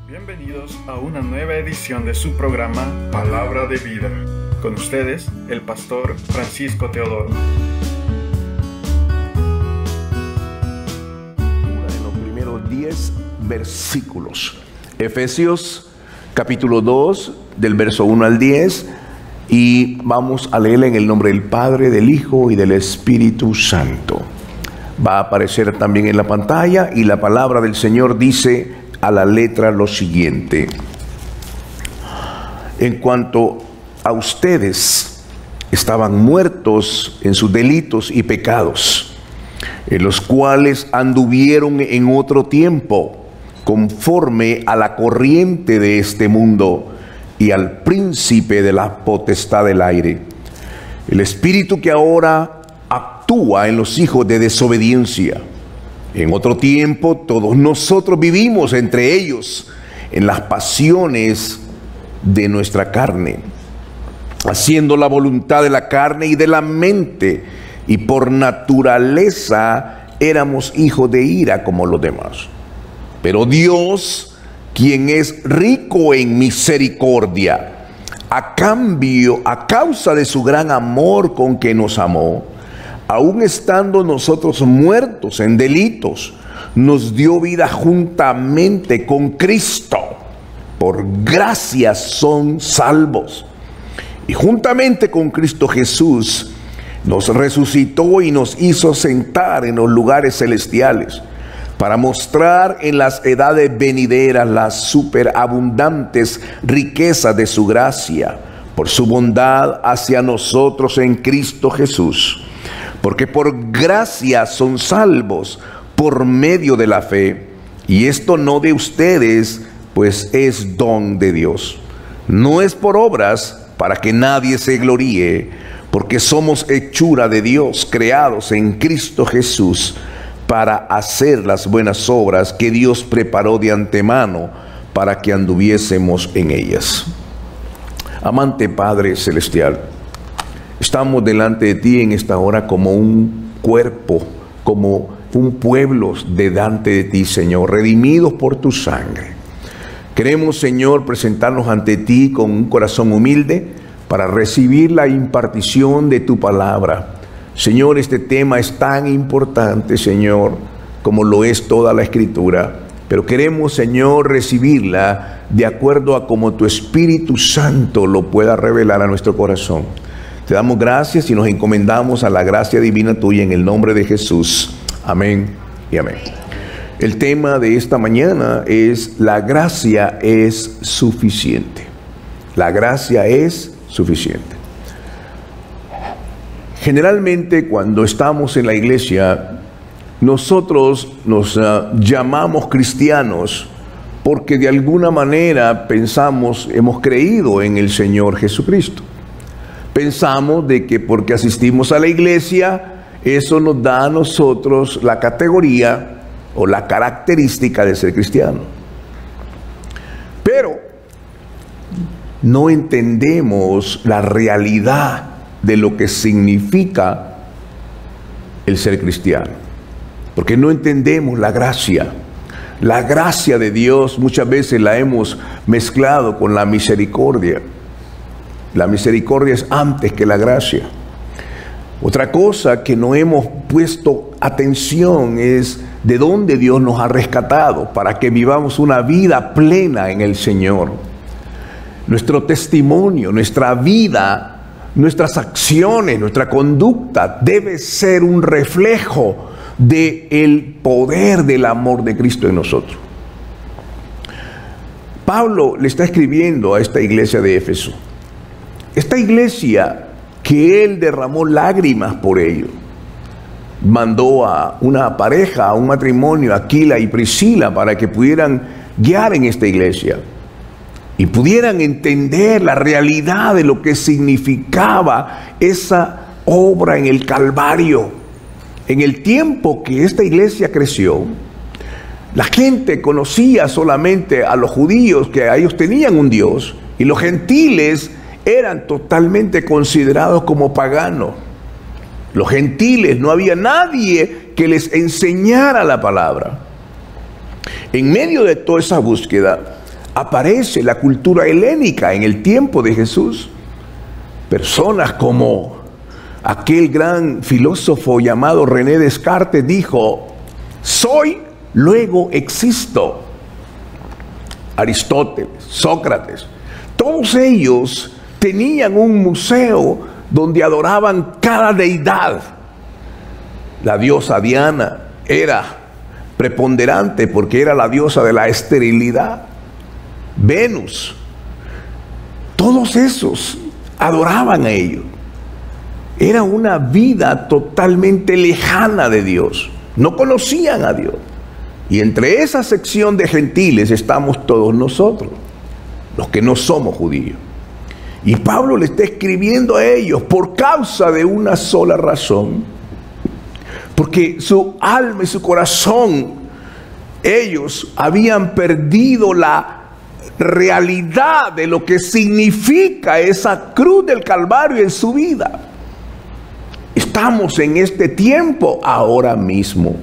Bienvenidos a una nueva edición de su programa Palabra de Vida. Con ustedes, el pastor Francisco Teodoro. En los primeros 10 versículos. Efesios capítulo 2, del verso 1 al 10. Y vamos a leerla en el nombre del Padre, del Hijo y del Espíritu Santo. Va a aparecer también en la pantalla y la palabra del Señor dice a la letra lo siguiente: en cuanto a ustedes, estaban muertos en sus delitos y pecados, en los cuales anduvieron en otro tiempo, conforme a la corriente de este mundo y al príncipe de la potestad del aire, el espíritu que ahora actúa en los hijos de desobediencia. En otro tiempo todos nosotros vivimos entre ellos en las pasiones de nuestra carne, haciendo la voluntad de la carne y de la mente, y por naturaleza éramos hijos de ira como los demás. Pero Dios, quien es rico en misericordia, a causa de su gran amor con que nos amó, aun estando nosotros muertos en delitos, nos dio vida juntamente con Cristo. Por gracia son salvos. Y juntamente con Cristo Jesús nos resucitó y nos hizo sentar en los lugares celestiales, para mostrar en las edades venideras las superabundantes riquezas de su gracia, por su bondad hacia nosotros en Cristo Jesús. Porque por gracia son salvos por medio de la fe, y esto no de ustedes, pues es don de Dios. No es por obras, para que nadie se gloríe, porque somos hechura de Dios, creados en Cristo Jesús, para hacer las buenas obras que Dios preparó de antemano para que anduviésemos en ellas. Amante Padre Celestial, estamos delante de ti en esta hora como un cuerpo, como un pueblo delante de ti, Señor, redimidos por tu sangre. Queremos, Señor, presentarnos ante ti con un corazón humilde para recibir la impartición de tu palabra. Señor, este tema es tan importante, Señor, como lo es toda la Escritura. Pero queremos, Señor, recibirla de acuerdo a como tu Espíritu Santo lo pueda revelar a nuestro corazón. Te damos gracias y nos encomendamos a la gracia divina tuya en el nombre de Jesús. Amén y amén. El tema de esta mañana es: la gracia es suficiente. La gracia es suficiente. Generalmente cuando estamos en la iglesia, nosotros nos llamamos cristianos porque de alguna manera pensamos, hemos creído en el Señor Jesucristo. Pensamos de que porque asistimos a la iglesia, eso nos da a nosotros la categoría o la característica de ser cristiano. Pero no entendemos la realidad de lo que significa el ser cristiano, porque no entendemos la gracia. La gracia de Dios muchas veces la hemos mezclado con la misericordia. La misericordia es antes que la gracia. Otra cosa que no hemos puesto atención es de dónde Dios nos ha rescatado para que vivamos una vida plena en el Señor. Nuestro testimonio, nuestra vida, nuestras acciones, nuestra conducta debe ser un reflejo del poder del amor de Cristo en nosotros. Pablo le está escribiendo a esta iglesia de Éfeso. Esta iglesia que él derramó lágrimas por ello. Mandó a una pareja, a un matrimonio, Aquila y Priscila, para que pudieran guiar en esta iglesia y pudieran entender la realidad de lo que significaba esa obra en el Calvario. En el tiempo que esta iglesia creció, la gente conocía solamente a los judíos, que a ellos tenían un Dios, y los gentiles eran totalmente considerados como paganos. Los gentiles, no había nadie que les enseñara la palabra. En medio de toda esa búsqueda, aparece la cultura helénica en el tiempo de Jesús. Personas como aquel gran filósofo llamado René Descartes dijo: soy, luego existo. Aristóteles, Sócrates, todos ellos tenían un museo donde adoraban cada deidad. La diosa Diana era preponderante porque era la diosa de la esterilidad. Venus, todos esos adoraban a ellos. Era una vida totalmente lejana de Dios. No conocían a Dios. Y entre esa sección de gentiles estamos todos nosotros, los que no somos judíos. Y Pablo le está escribiendo a ellos por causa de una sola razón. Porque su alma y su corazón, ellos habían perdido la realidad de lo que significa esa cruz del Calvario en su vida. Estamos en este tiempo ahora mismo.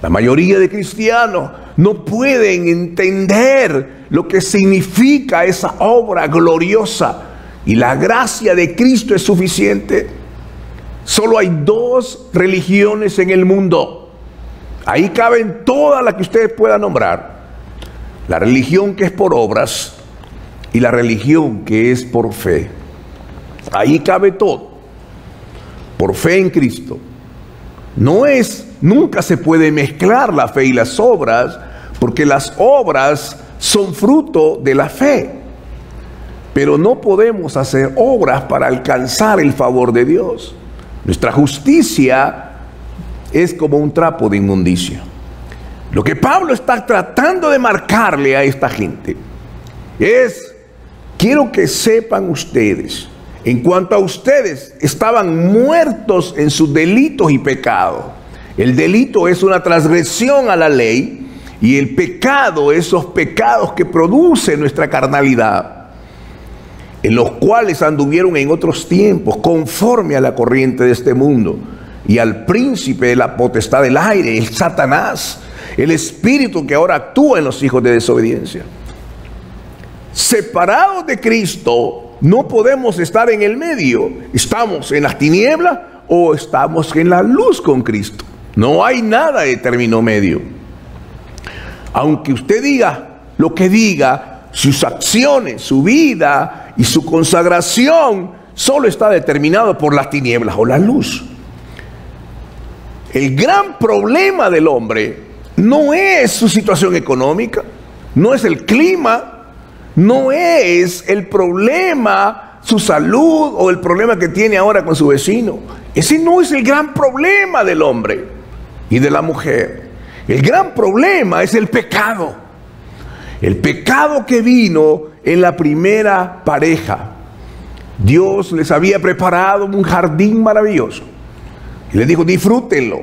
La mayoría de cristianos no pueden entender lo que significa esa obra gloriosa. Y la gracia de Cristo es suficiente. Solo hay dos religiones en el mundo. Ahí caben todas las que ustedes puedan nombrar. La religión que es por obras y la religión que es por fe. Ahí cabe todo. Por fe en Cristo. Nunca se puede mezclar la fe y las obras, porque las obras son fruto de la fe. Pero no podemos hacer obras para alcanzar el favor de Dios. Nuestra justicia es como un trapo de inmundicia. Lo que Pablo está tratando de marcarle a esta gente es: quiero que sepan ustedes, en cuanto a ustedes, estaban muertos en sus delitos y pecados. El delito es una transgresión a la ley, y el pecado, esos pecados que produce nuestra carnalidad, en los cuales anduvieron en otros tiempos, conforme a la corriente de este mundo, y al príncipe de la potestad del aire, el Satanás, el espíritu que ahora actúa en los hijos de desobediencia. Separados de Cristo, no podemos estar en el medio. Estamos en las tinieblas o estamos en la luz con Cristo. No hay nada de término medio. Aunque usted diga lo que diga, sus acciones, su vida y su consagración solo está determinado por las tinieblas o la luz. El gran problema del hombre no es su situación económica, no es el clima, no es el problema, su salud o el problema que tiene ahora con su vecino. Ese no es el gran problema del hombre y de la mujer. El gran problema es el pecado. El pecado que vino en la primera pareja. Dios les había preparado un jardín maravilloso. Y les dijo: disfrútenlo,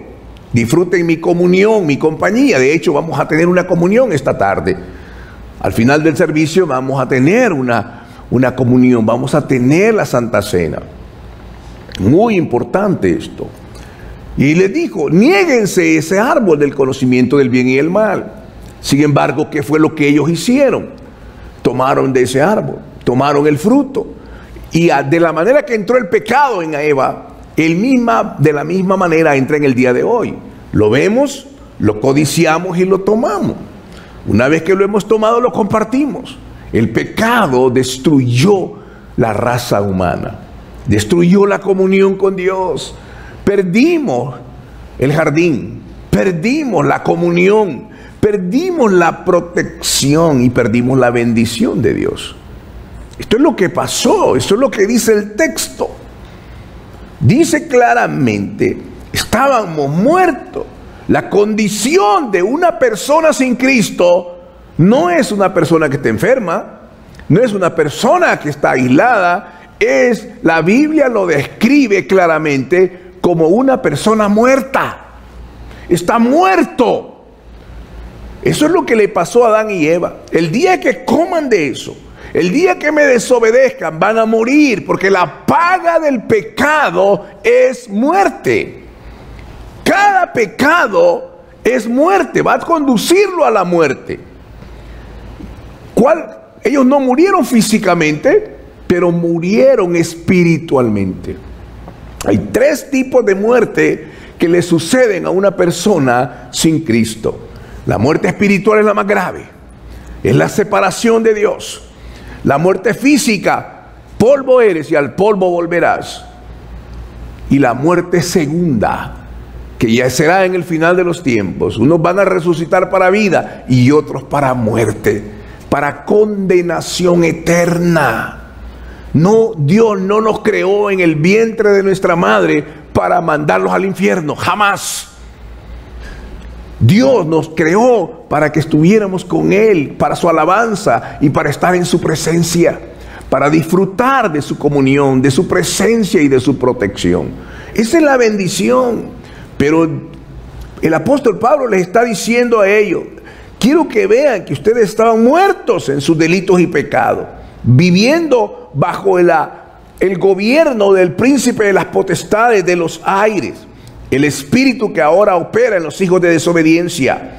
disfruten mi comunión, mi compañía. De hecho, vamos a tener una comunión esta tarde. Al final del servicio vamos a tener una comunión, vamos a tener la Santa Cena. Muy importante esto. Y les dijo: niéguense ese árbol del conocimiento del bien y el mal. Sin embargo, ¿qué fue lo que ellos hicieron? Tomaron de ese árbol, tomaron el fruto. Y de la manera que entró el pecado en Eva, de la misma manera entra en el día de hoy. Lo vemos, lo codiciamos y lo tomamos. Una vez que lo hemos tomado, lo compartimos. El pecado destruyó la raza humana, destruyó la comunión con Dios. Perdimos el jardín, perdimos la comunión, perdimos la protección y perdimos la bendición de Dios. Esto es lo que pasó, esto es lo que dice el texto. Dice claramente: estábamos muertos. La condición de una persona sin Cristo no es una persona que está enferma, no es una persona que está aislada, la Biblia lo describe claramente como una persona muerta. Está muerto. Eso es lo que le pasó a Adán y Eva. El día que coman de eso, el día que me desobedezcan, van a morir, porque la paga del pecado es muerte. Cada pecado es muerte, va a conducirlo a la muerte. cual ellos no murieron físicamente, pero murieron espiritualmente. Hay 3 tipos de muerte que le suceden a una persona sin Cristo. La muerte espiritual es la más grave, es la separación de Dios. La muerte física, polvo eres y al polvo volverás. Y la muerte segunda, que ya será en el final de los tiempos. Unos van a resucitar para vida y otros para muerte, para condenación eterna. No, Dios no nos creó en el vientre de nuestra madre para mandarlos al infierno, jamás. Dios nos creó para que estuviéramos con Él, para su alabanza y para estar en su presencia, para disfrutar de su comunión, de su presencia y de su protección. Esa es la bendición. Pero el apóstol Pablo les está diciendo a ellos: quiero que vean que ustedes estaban muertos en sus delitos y pecados, viviendo bajo el gobierno del príncipe de las potestades de los aires, el espíritu que ahora opera en los hijos de desobediencia.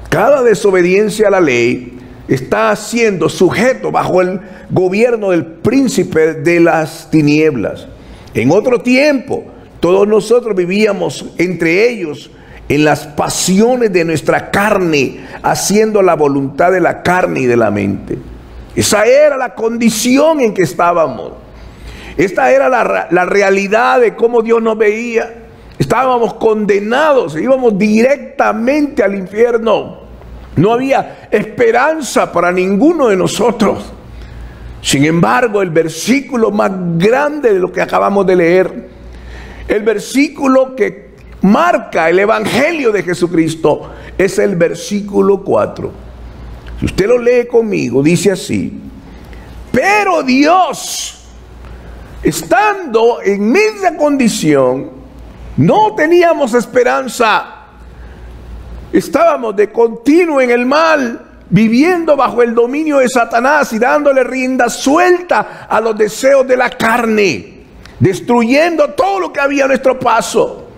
Cada desobediencia a la ley está siendo sujeto bajo el gobierno del príncipe de las tinieblas. En otro tiempo, todos nosotros vivíamos entre ellos en las pasiones de nuestra carne, haciendo la voluntad de la carne y de la mente. Esa era la condición en que estábamos. Esta era la realidad de cómo Dios nos veía. Estábamos condenados, íbamos directamente al infierno. No había esperanza para ninguno de nosotros. Sin embargo, el versículo más grande de lo que acabamos de leer, el versículo que marca el evangelio de Jesucristo, es el versículo 4. Si usted lo lee conmigo, dice así: pero Dios, estando en esa condición, no teníamos esperanza. Estábamos de continuo en el mal, viviendo bajo el dominio de Satanás y dándole rienda suelta a los deseos de la carne, destruyendo todo lo que había a nuestro paso.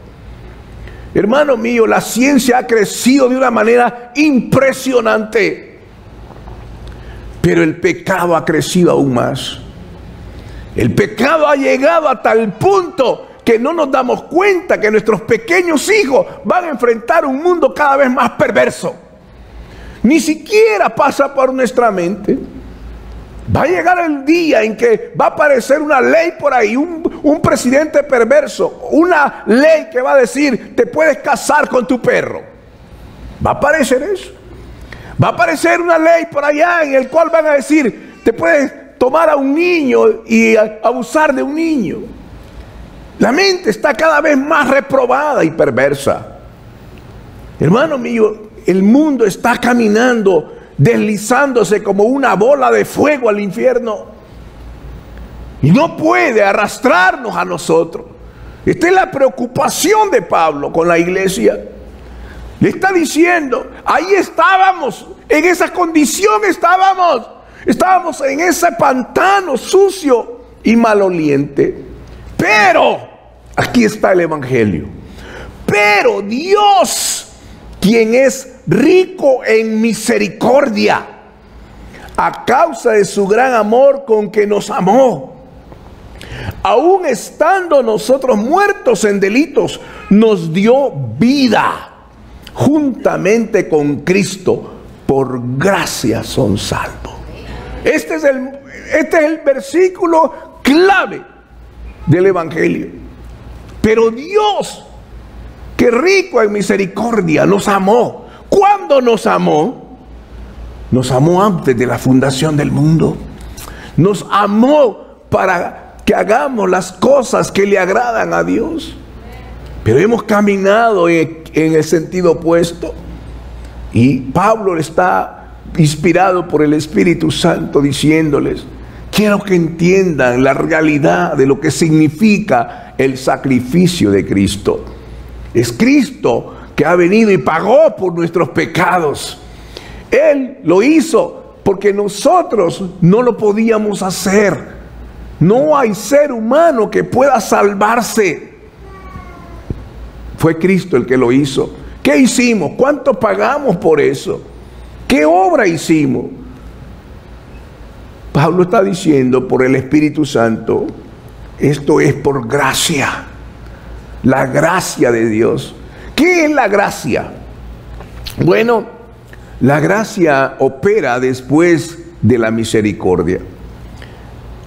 Hermano mío, la ciencia ha crecido de una manera impresionante, pero el pecado ha crecido aún más. El pecado ha llegado a tal punto que no nos damos cuenta que nuestros pequeños hijos van a enfrentar un mundo cada vez más perverso. Ni siquiera pasa por nuestra mente. Va a llegar el día en que va a aparecer una ley por ahí, un presidente perverso, una ley que va a decir: te puedes casar con tu perro. Va a aparecer eso. Va a aparecer una ley por allá en el cual van a decir: te puedes tomar a un niño y abusar de un niño. La mente está cada vez más reprobada y perversa. Hermano mío, el mundo está caminando, deslizándose como una bola de fuego al infierno, y no puede arrastrarnos a nosotros. Esta es la preocupación de Pablo con la iglesia. Le está diciendo: ahí estábamos, en esa condición estábamos en ese pantano sucio y maloliente. Pero aquí está el evangelio. Pero Dios, quien es rico en misericordia, a causa de su gran amor con que nos amó, aun estando nosotros muertos en delitos, nos dio vida juntamente con Cristo. Por gracia son salvos. Este es el versículo clave del evangelio. Pero Dios, que rico en misericordia, nos amó. ¿Cuándo nos amó? Nos amó antes de la fundación del mundo. Nos amó para que hagamos las cosas que le agradan a Dios. Pero hemos caminado en el sentido opuesto. Y Pablo está inspirado por el Espíritu Santo diciéndoles: quiero que entiendan la realidad de lo que significa el sacrificio de Cristo. Es Cristo que ha venido y pagó por nuestros pecados. Él lo hizo porque nosotros no lo podíamos hacer. No hay ser humano que pueda salvarse. Fue Cristo el que lo hizo. ¿Qué hicimos? ¿Cuánto pagamos por eso? ¿Qué obra hicimos? Pablo está diciendo por el Espíritu Santo, esto es por gracia, la gracia de Dios. ¿Qué es la gracia? Bueno, la gracia opera después de la misericordia.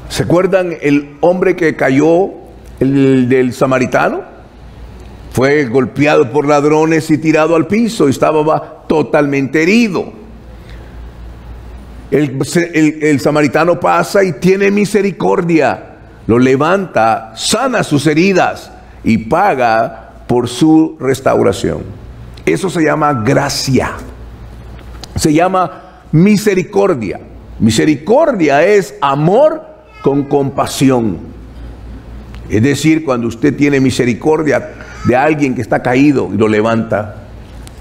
¿Se acuerdan el hombre que cayó, el del samaritano? Fue golpeado por ladrones y tirado al piso, estaba totalmente herido. El samaritano pasa y tiene misericordia, lo levanta, sana sus heridas y paga por su restauración. Eso se llama gracia. Se llama misericordia. Misericordia es amor con compasión. Es decir, cuando usted tiene misericordia de alguien que está caído y lo levanta,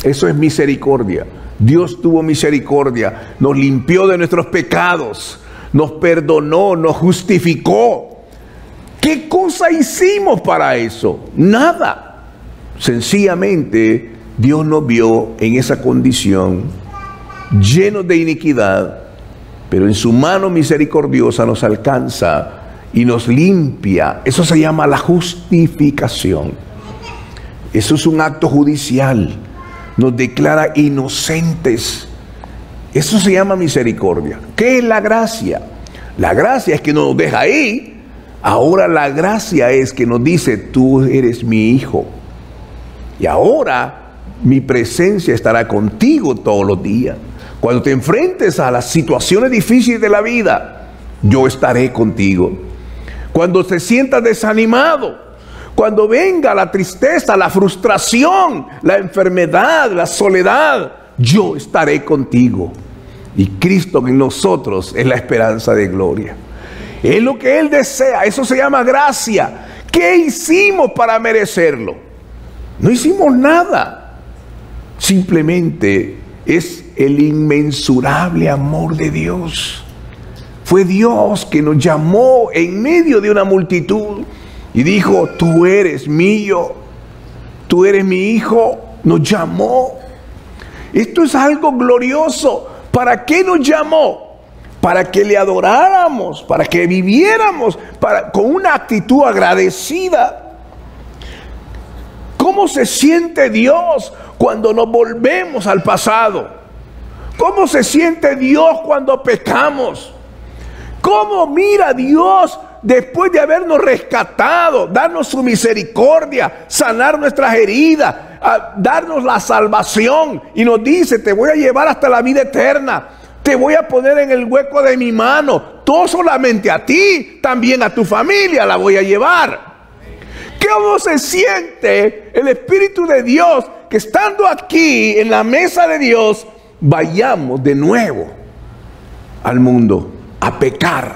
eso es misericordia. Dios tuvo misericordia, nos limpió de nuestros pecados, nos perdonó, nos justificó. ¿Qué cosa hicimos para eso? Nada. Sencillamente Dios nos vio en esa condición, llenos de iniquidad, pero en su mano misericordiosa nos alcanza y nos limpia. Eso se llama la justificación. Eso es un acto judicial. Nos declara inocentes. Eso se llama misericordia. ¿Qué es la gracia? La gracia es que no nos deja ahí. Ahora la gracia es que nos dice, tú eres mi hijo. Y ahora mi presencia estará contigo todos los días. Cuando te enfrentes a las situaciones difíciles de la vida, yo estaré contigo. Cuando te sientas desanimado, cuando venga la tristeza, la frustración, la enfermedad, la soledad, yo estaré contigo. Y Cristo en nosotros es la esperanza de gloria. Es lo que Él desea. Eso se llama gracia. ¿Qué hicimos para merecerlo? No hicimos nada. Simplemente es el inmensurable amor de Dios. Fue Dios que nos llamó en medio de una multitud y dijo, tú eres mío, tú eres mi hijo. Nos llamó. Esto es algo glorioso. ¿Para qué nos llamó? Para que le adoráramos, para que viviéramos con una actitud agradecida. ¿Cómo se siente Dios cuando nos volvemos al pasado? ¿Cómo se siente Dios cuando pecamos? ¿Cómo mira Dios después de habernos rescatado, darnos su misericordia, sanar nuestras heridas, darnos la salvación? Y nos dice, te voy a llevar hasta la vida eterna. Te voy a poner en el hueco de mi mano. No solamente a ti, también a tu familia la voy a llevar. ¿Cómo se siente el Espíritu de Dios que estando aquí en la mesa de Dios, vayamos de nuevo al mundo a pecar?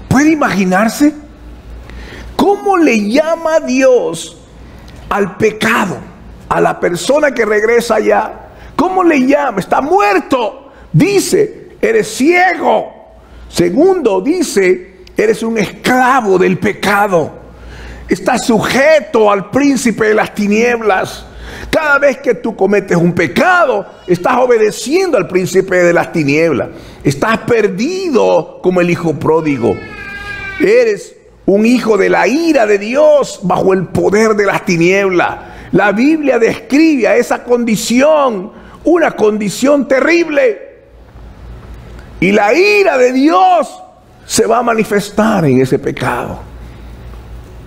¿Puede imaginarse cómo le llama Dios al pecado, a la persona que regresa allá? ¿Cómo le llama? Está muerto. Dice, eres ciego. Segundo, dice, eres un esclavo del pecado. Estás sujeto al príncipe de las tinieblas. Cada vez que tú cometes un pecado, estás obedeciendo al príncipe de las tinieblas. Estás perdido como el hijo pródigo. Eres un hijo de la ira de Dios bajo el poder de las tinieblas. La Biblia describe a esa condición, una condición terrible. Y la ira de Dios se va a manifestar en ese pecado.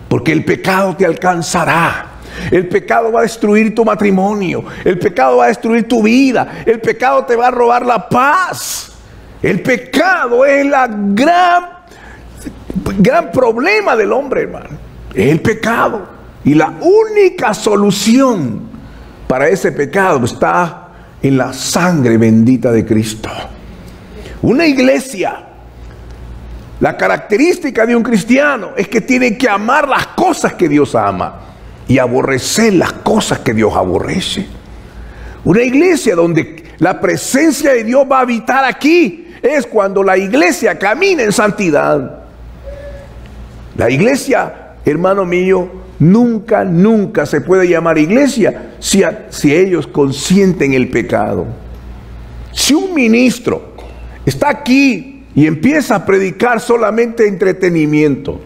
Porque el pecado te alcanzará. El pecado va a destruir tu matrimonio. El pecado va a destruir tu vida. El pecado te va a robar la paz. El pecado es la gran problema del hombre, hermano. Es el pecado. Y la única solución para ese pecado está en la sangre bendita de Cristo. Una iglesia, la característica de un cristiano es que tiene que amar las cosas que Dios ama y aborrecer las cosas que Dios aborrece. Una iglesia donde la presencia de Dios va a habitar aquí es cuando la iglesia camina en santidad. La iglesia, hermano mío, nunca se puede llamar iglesia si ellos consienten el pecado. Si un ministro está aquí y empieza a predicar solamente entretenimiento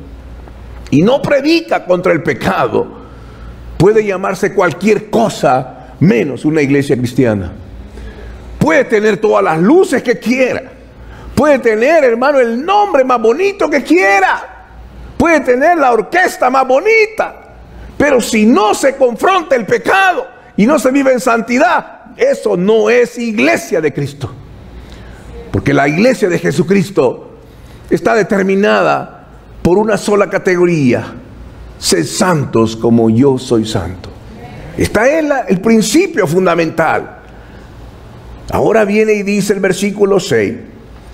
y no predica contra el pecado, puede llamarse cualquier cosa menos una iglesia cristiana. Puede tener todas las luces que quiera, puede tener, hermano, el nombre más bonito que quiera, puede tener la orquesta más bonita, pero si no se confronta el pecado y no se vive en santidad, eso no es iglesia de Cristo. Porque la iglesia de Jesucristo está determinada por una sola categoría: sed santos como yo soy santo. Está en el principio fundamental. Ahora viene y dice el versículo 6: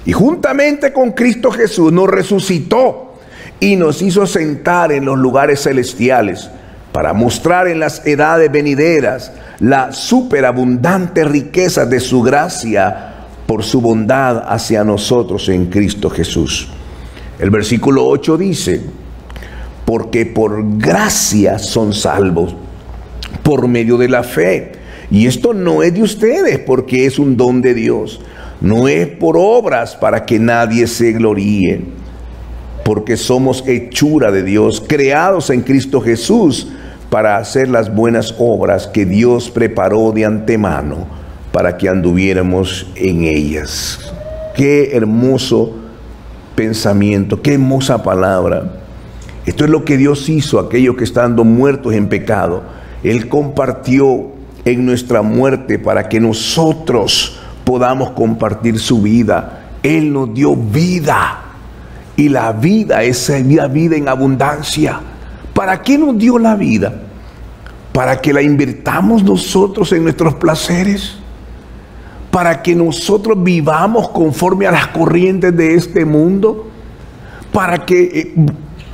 y juntamente con Cristo Jesús nos resucitó y nos hizo sentar en los lugares celestiales, para mostrar en las edades venideras la superabundante riqueza de su gracia por su bondad hacia nosotros en Cristo Jesús. El versículo 8 dice: porque por gracia son salvos, por medio de la fe. Y esto no es de ustedes, porque es un don de Dios. No es por obras, para que nadie se gloríe. Porque somos hechura de Dios, creados en Cristo Jesús, para hacer las buenas obras que Dios preparó de antemano, para que anduviéramos en ellas. Qué hermoso pensamiento, qué hermosa palabra. Esto es lo que Dios hizo a aquellos que estando muertos en pecado. Él compartió en nuestra muerte para que nosotros podamos compartir su vida. Él nos dio vida, y la vida es la vida en abundancia. ¿Para qué nos dio la vida? ¿Para que la invirtamos nosotros en nuestros placeres? ¿Para que nosotros vivamos conforme a las corrientes de este mundo? ¿Para que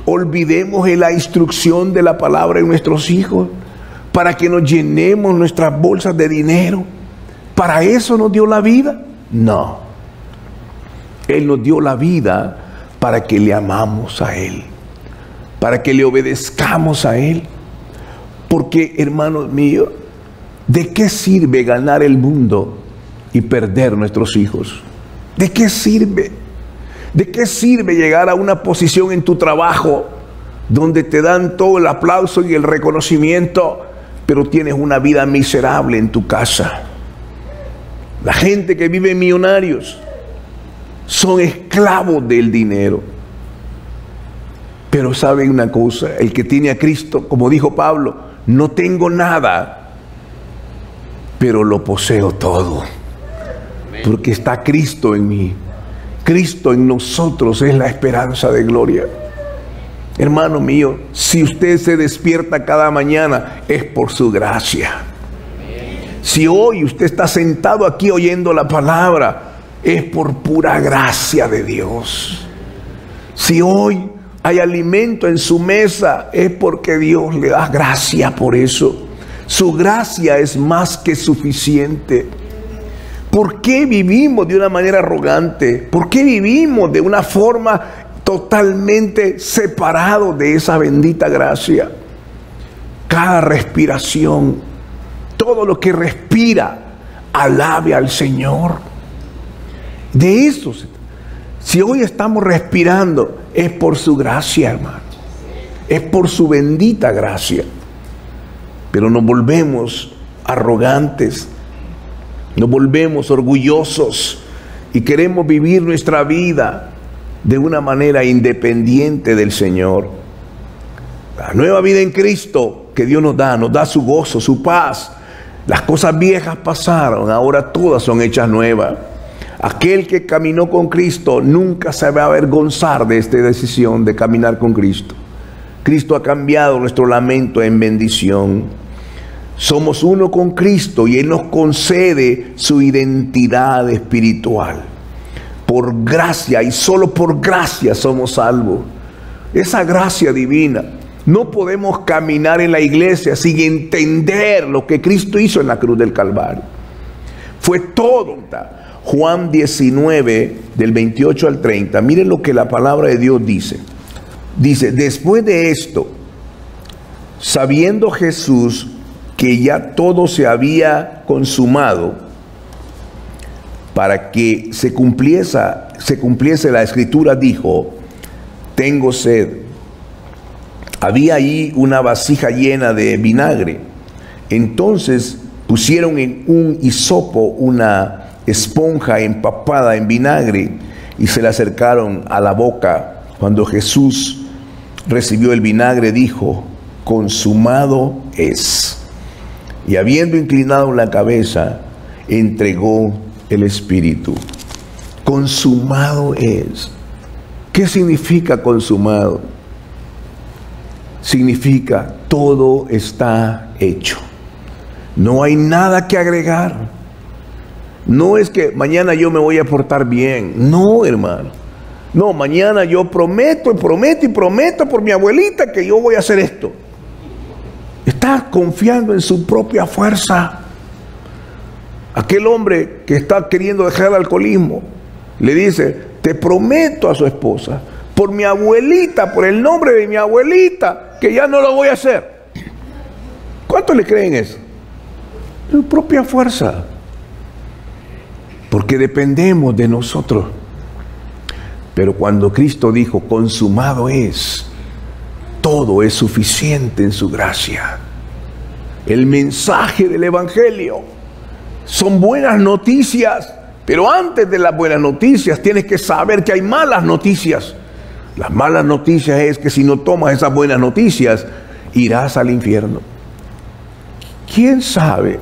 olvidemos la instrucción de la palabra en nuestros hijos? ¿Para que nos llenemos nuestras bolsas de dinero? ¿Para eso nos dio la vida? No. Él nos dio la vida para que le amamos a Él, para que le obedezcamos a Él. Porque, hermanos míos, ¿de qué sirve ganar el mundo y perder nuestros hijos? ¿De qué sirve? ¿De qué sirve llegar a una posición en tu trabajo donde te dan todo el aplauso y el reconocimiento, pero tienes una vida miserable en tu casa? La gente que vive millonarios son esclavos del dinero. Pero saben una cosa: el que tiene a Cristo, como dijo Pablo, no tengo nada, pero lo poseo todo, porque está Cristo en mí. Cristo en nosotros es la esperanza de gloria. Hermano mío, si usted se despierta cada mañana, es por su gracia. Si hoy usted está sentado aquí oyendo la palabra, es por pura gracia de Dios. Si hoy hay alimento en su mesa, es porque Dios le da gracia por eso. Su gracia es más que suficiente. ¿Por qué vivimos de una manera arrogante? ¿Por qué vivimos de una forma totalmente separados de esa bendita gracia? Cada respiración, todo lo que respira, alabe al Señor. De eso, si hoy estamos respirando, es por su gracia, hermano. Es por su bendita gracia. Pero nos volvemos arrogantes, nos volvemos orgullosos y queremos vivir nuestra vida de una manera independiente del Señor. La nueva vida en Cristo que Dios nos da su gozo, su paz. Las cosas viejas pasaron, ahora todas son hechas nuevas. Aquel que caminó con Cristo nunca se va a avergonzar de esta decisión de caminar con Cristo. Cristo ha cambiado nuestro lamento en bendición. Somos uno con Cristo y Él nos concede su identidad espiritual. Por gracia y solo por gracia somos salvos. Esa gracia divina. No podemos caminar en la iglesia sin entender lo que Cristo hizo en la cruz del Calvario. Fue todo. Juan 19, del 28 al 30. Miren lo que la palabra de Dios dice. Dice: después de esto, sabiendo Jesús que ya todo se había consumado, para que se cumpliese la escritura, dijo: tengo sed. Había ahí una vasija llena de vinagre. Entonces pusieron en un hisopo una esponja empapada en vinagre y se la acercaron a la boca. Cuando Jesús recibió el vinagre, dijo: consumado es. Y habiendo inclinado la cabeza, entregó el Espíritu. Consumado es. ¿Qué significa consumado? Significa todo está hecho. No hay nada que agregar. No es que mañana yo me voy a portar bien. No, hermano. No, mañana yo prometo y prometo y prometo por mi abuelita que yo voy a hacer esto. Está confiando en su propia fuerza. Aquel hombre que está queriendo dejar el alcoholismo le dice: te prometo a su esposa, por mi abuelita, por el nombre de mi abuelita, que ya no lo voy a hacer. ¿Cuántos le creen eso? Su propia fuerza. Porque dependemos de nosotros. Pero cuando Cristo dijo: consumado es, todo es suficiente en su gracia. El mensaje del Evangelio son buenas noticias, pero antes de las buenas noticias tienes que saber que hay malas noticias. Las malas noticias es que si no tomas esas buenas noticias, irás al infierno. ¿Quién sabe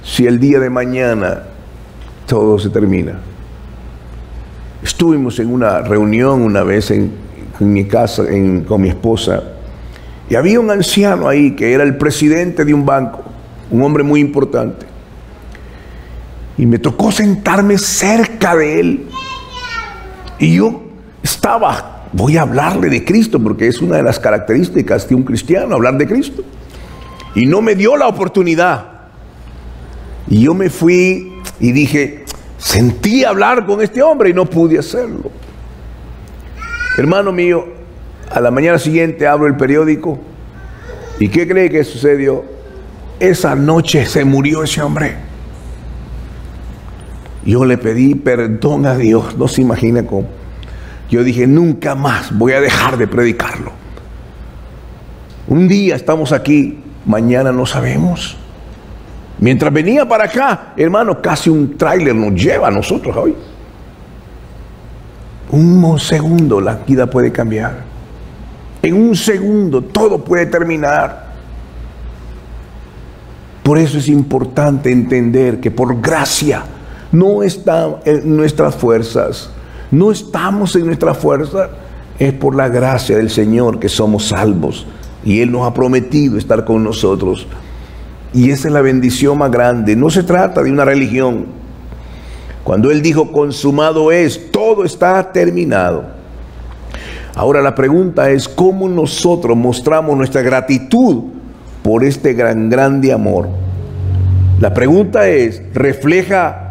si el día de mañana todo se termina? Estuvimos en una reunión una vez en mi casa con mi esposa, y había un anciano ahí que era el presidente de un banco, un hombre muy importante, y me tocó sentarme cerca de él, y yo voy a hablarle de Cristo, porque es una de las características de un cristiano, hablar de Cristo, y no me dio la oportunidad, y yo me fui y dije, sentí hablar con este hombre y no pude hacerlo. Hermano mío, a la mañana siguiente abro el periódico, ¿y qué cree que sucedió? Esa noche se murió ese hombre. Yo le pedí perdón a Dios, no se imagina cómo. Yo dije, nunca más voy a dejar de predicarlo. Un día estamos aquí, mañana no sabemos. Mientras venía para acá, hermano, casi un tráiler nos lleva a nosotros hoy. Un segundo la vida puede cambiar. En un segundo todo puede terminar. Por eso es importante entender que por gracia no está en nuestras fuerzas. No estamos en nuestra fuerza. Es por la gracia del Señor que somos salvos. Y Él nos ha prometido estar con nosotros. Y esa es la bendición más grande. No se trata de una religión. Cuando Él dijo consumado es, todo está terminado. Ahora la pregunta es, ¿cómo nosotros mostramos nuestra gratitud por este grande amor? La pregunta es, ¿refleja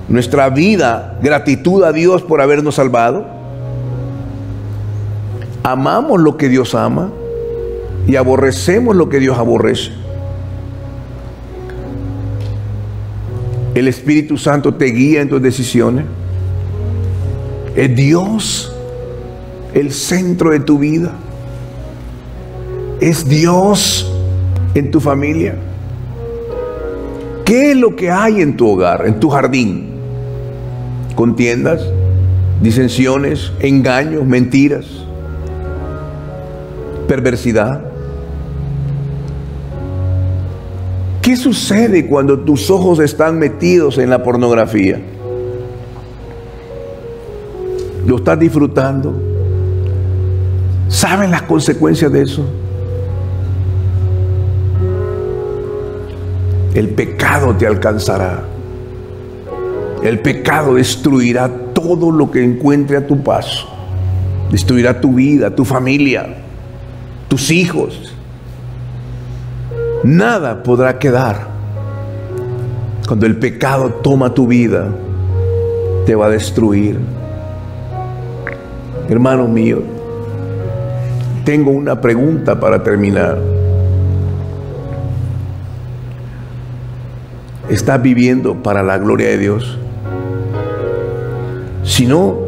nuestra vida gratitud a Dios por habernos salvado? ¿Amamos lo que Dios ama y aborrecemos lo que Dios aborrece? ¿El Espíritu Santo te guía en tus decisiones? ¿Es Dios el centro de tu vida? ¿Es Dios en tu familia? ¿Qué es lo que hay en tu hogar, en tu jardín? ¿Contiendas, disensiones, engaños, mentiras, perversidad? ¿Qué sucede cuando tus ojos están metidos en la pornografía? ¿Lo estás disfrutando? ¿Saben las consecuencias de eso? El pecado te alcanzará. El pecado destruirá todo lo que encuentre a tu paso. Destruirá tu vida, tu familia, tus hijos. Nada podrá quedar. Cuando el pecado toma tu vida, te va a destruir. Hermano mío, tengo una pregunta para terminar. ¿Estás viviendo para la gloria de Dios? Si no,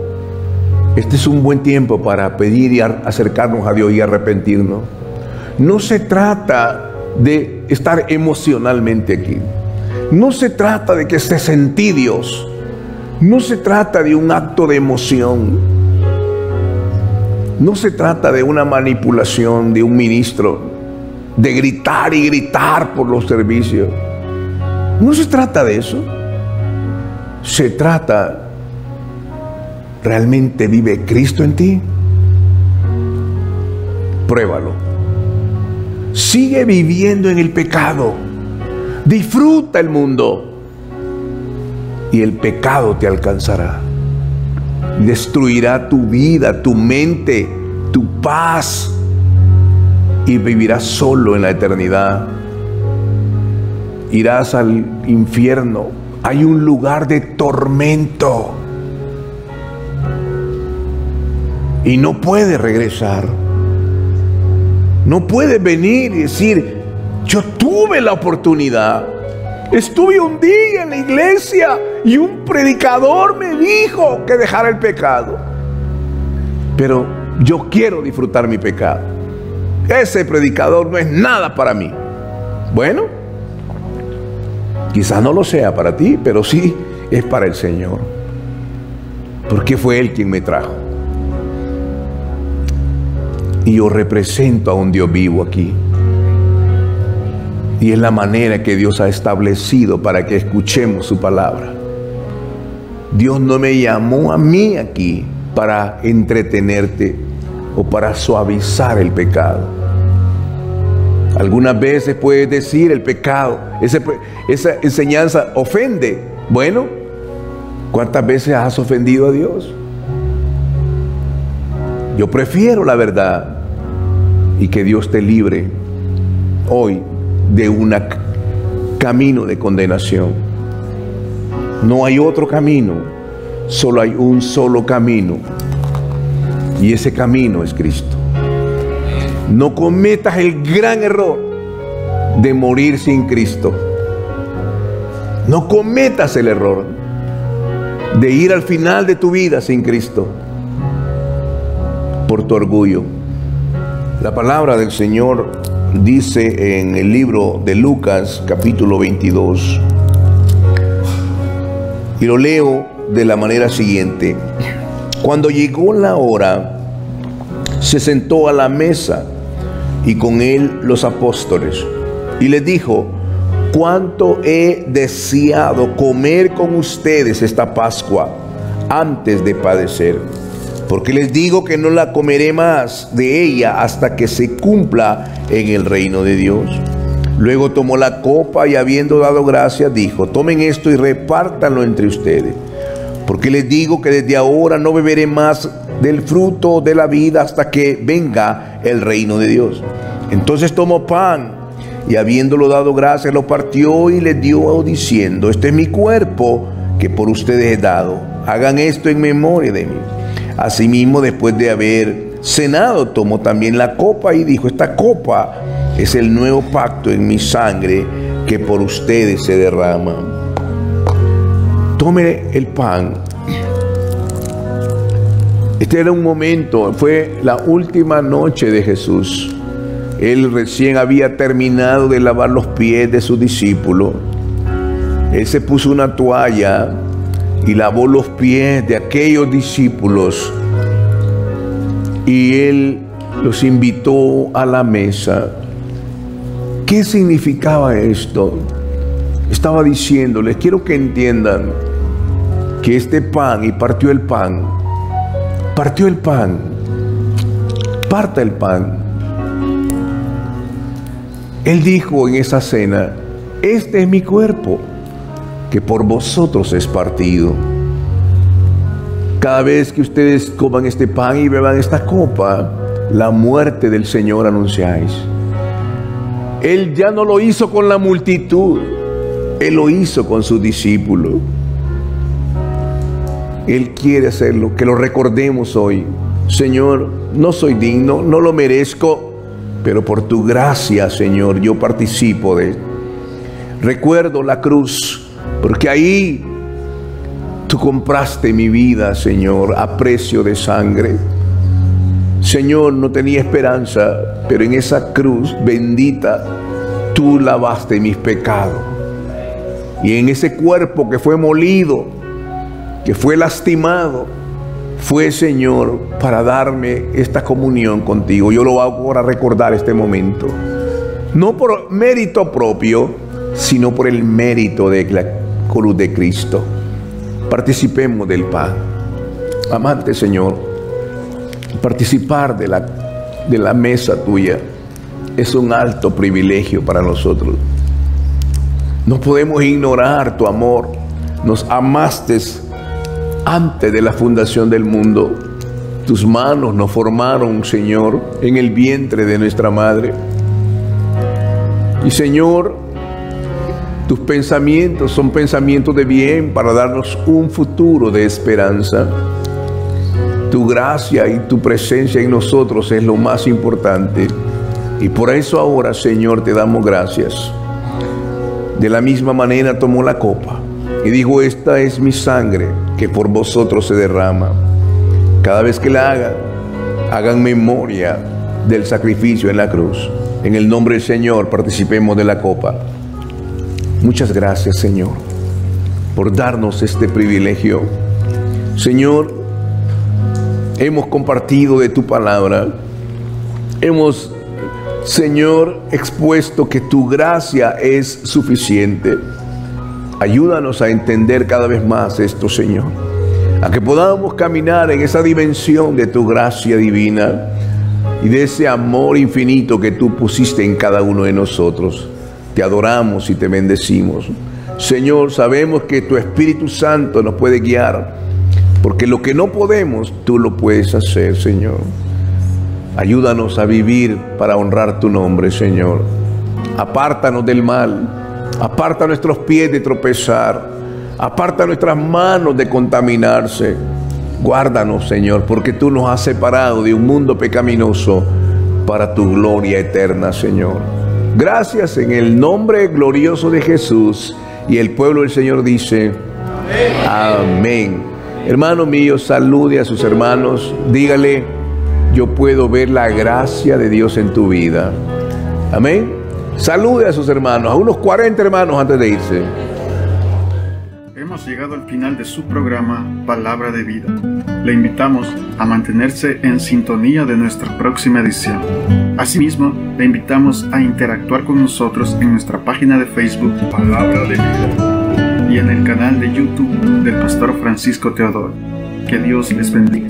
este es un buen tiempo para pedir y acercarnos a Dios y arrepentirnos. No se trata de estar emocionalmente aquí. No se trata de que se sentí Dios. No se trata de un acto de emoción. No se trata de una manipulación de un ministro, de gritar y gritar por los servicios. No se trata de eso. Se trata, ¿realmente vive Cristo en ti? Pruébalo. Sigue viviendo en el pecado. Disfruta el mundo y el pecado te alcanzará. Destruirá tu vida, tu mente, tu paz, y vivirás solo en la eternidad. Irás al infierno. Hay un lugar de tormento y no puedes regresar. No puedes venir y decir: yo tuve la oportunidad, estuve un día en la iglesia y un predicador me dijo que dejara el pecado, pero yo quiero disfrutar mi pecado. Ese predicador no es nada para mí. Bueno, quizás no lo sea para ti, pero sí es para el Señor, porque fue Él quien me trajo. Y yo represento a un Dios vivo aquí. Y es la manera que Dios ha establecido para que escuchemos su palabra. Dios no me llamó a mí aquí para entretenerte o para suavizar el pecado. Algunas veces puedes decir: el pecado, esa enseñanza ofende. Bueno, ¿cuántas veces has ofendido a Dios? Yo prefiero la verdad, y que Dios te libre hoy de un camino de condenación. No hay otro camino, solo hay un solo camino, y ese camino es Cristo. No cometas el gran error de morir sin Cristo. No cometas el error de ir al final de tu vida sin Cristo por tu orgullo. La palabra del Señor dice en el libro de Lucas, capítulo 22, y lo leo de la manera siguiente: cuando llegó la hora, se sentó a la mesa y con él los apóstoles, y les dijo: cuánto he deseado comer con ustedes esta Pascua antes de padecer, porque les digo que no la comeré más de ella hasta que se cumpla en el reino de Dios. Luego tomó la copa y, habiendo dado gracias, dijo: tomen esto y repártanlo entre ustedes, porque les digo que desde ahora no beberé más del fruto de la vida hasta que venga el reino de Dios. Entonces tomó pan y, habiéndolo dado gracias, lo partió y les dio, diciendo: este es mi cuerpo que por ustedes he dado, hagan esto en memoria de mí. Asimismo, después de haber cenado, tomó también la copa y dijo: esta copa es el nuevo pacto en mi sangre que por ustedes se derrama. Tome el pan. Este era un momento, fue la última noche de Jesús. Él recién había terminado de lavar los pies de sus discípulos. Él se puso una toalla y lavó los pies de aquellos discípulos, y Él los invitó a la mesa. ¿Qué significaba esto? Estaba diciéndoles: quiero que entiendan que este pan, y partió el pan, parta el pan. Él dijo en esa cena: este es mi cuerpo que por vosotros es partido. Cada vez que ustedes coman este pan y beban esta copa, la muerte del Señor anunciáis. Él ya no lo hizo con la multitud, Él lo hizo con sus discípulos. Él quiere hacerlo, que lo recordemos hoy. Señor, no soy digno, no lo merezco, pero por tu gracia, Señor, yo participo de él. Recuerdo la cruz, porque ahí Tú compraste mi vida, Señor, a precio de sangre. Señor, no tenía esperanza, pero en esa cruz bendita, tú lavaste mis pecados. Y en ese cuerpo que fue molido, que fue lastimado, fue, Señor, para darme esta comunión contigo. Yo lo hago para recordar este momento. No por mérito propio, sino por el mérito de la cruz de Cristo. Participemos del pan. Amante Señor, participar de la mesa tuya es un alto privilegio para nosotros. No podemos ignorar tu amor. Nos amaste antes de la fundación del mundo. Tus manos nos formaron, Señor, en el vientre de nuestra madre. Y Señor, tus pensamientos son pensamientos de bien para darnos un futuro de esperanza. Tu gracia y tu presencia en nosotros es lo más importante. Y por eso ahora, Señor, te damos gracias. De la misma manera tomó la copa y dijo: esta es mi sangre que por vosotros se derrama. Cada vez que la hagan memoria del sacrificio en la cruz. En el nombre del Señor participemos de la copa. Muchas gracias, Señor, por darnos este privilegio. Señor, hemos compartido de tu palabra. Hemos, Señor, expuesto que tu gracia es suficiente. Ayúdanos a entender cada vez más esto, Señor, a que podamos caminar en esa dimensión de tu gracia divina y de ese amor infinito que tú pusiste en cada uno de nosotros. Te adoramos y te bendecimos. Señor, sabemos que tu Espíritu Santo nos puede guiar, porque lo que no podemos, tú lo puedes hacer, Señor. Ayúdanos a vivir para honrar tu nombre, Señor. Apártanos del mal. Aparta nuestros pies de tropezar. Aparta nuestras manos de contaminarse. Guárdanos, Señor, porque tú nos has separado de un mundo pecaminoso para tu gloria eterna, Señor. Gracias en el nombre glorioso de Jesús. Y el pueblo del Señor dice: amén. Amén. Hermano mío, salude a sus hermanos. Dígale: yo puedo ver la gracia de Dios en tu vida. Amén. Salude a sus hermanos, a unos 40 hermanos antes de irse. Hemos llegado al final de su programa Palabra de Vida. Le invitamos a mantenerse en sintonía de nuestra próxima edición. Asimismo, le invitamos a interactuar con nosotros en nuestra página de Facebook Palabra de Vida y en el canal de YouTube del Pastor Francisco Teodoro. Que Dios les bendiga.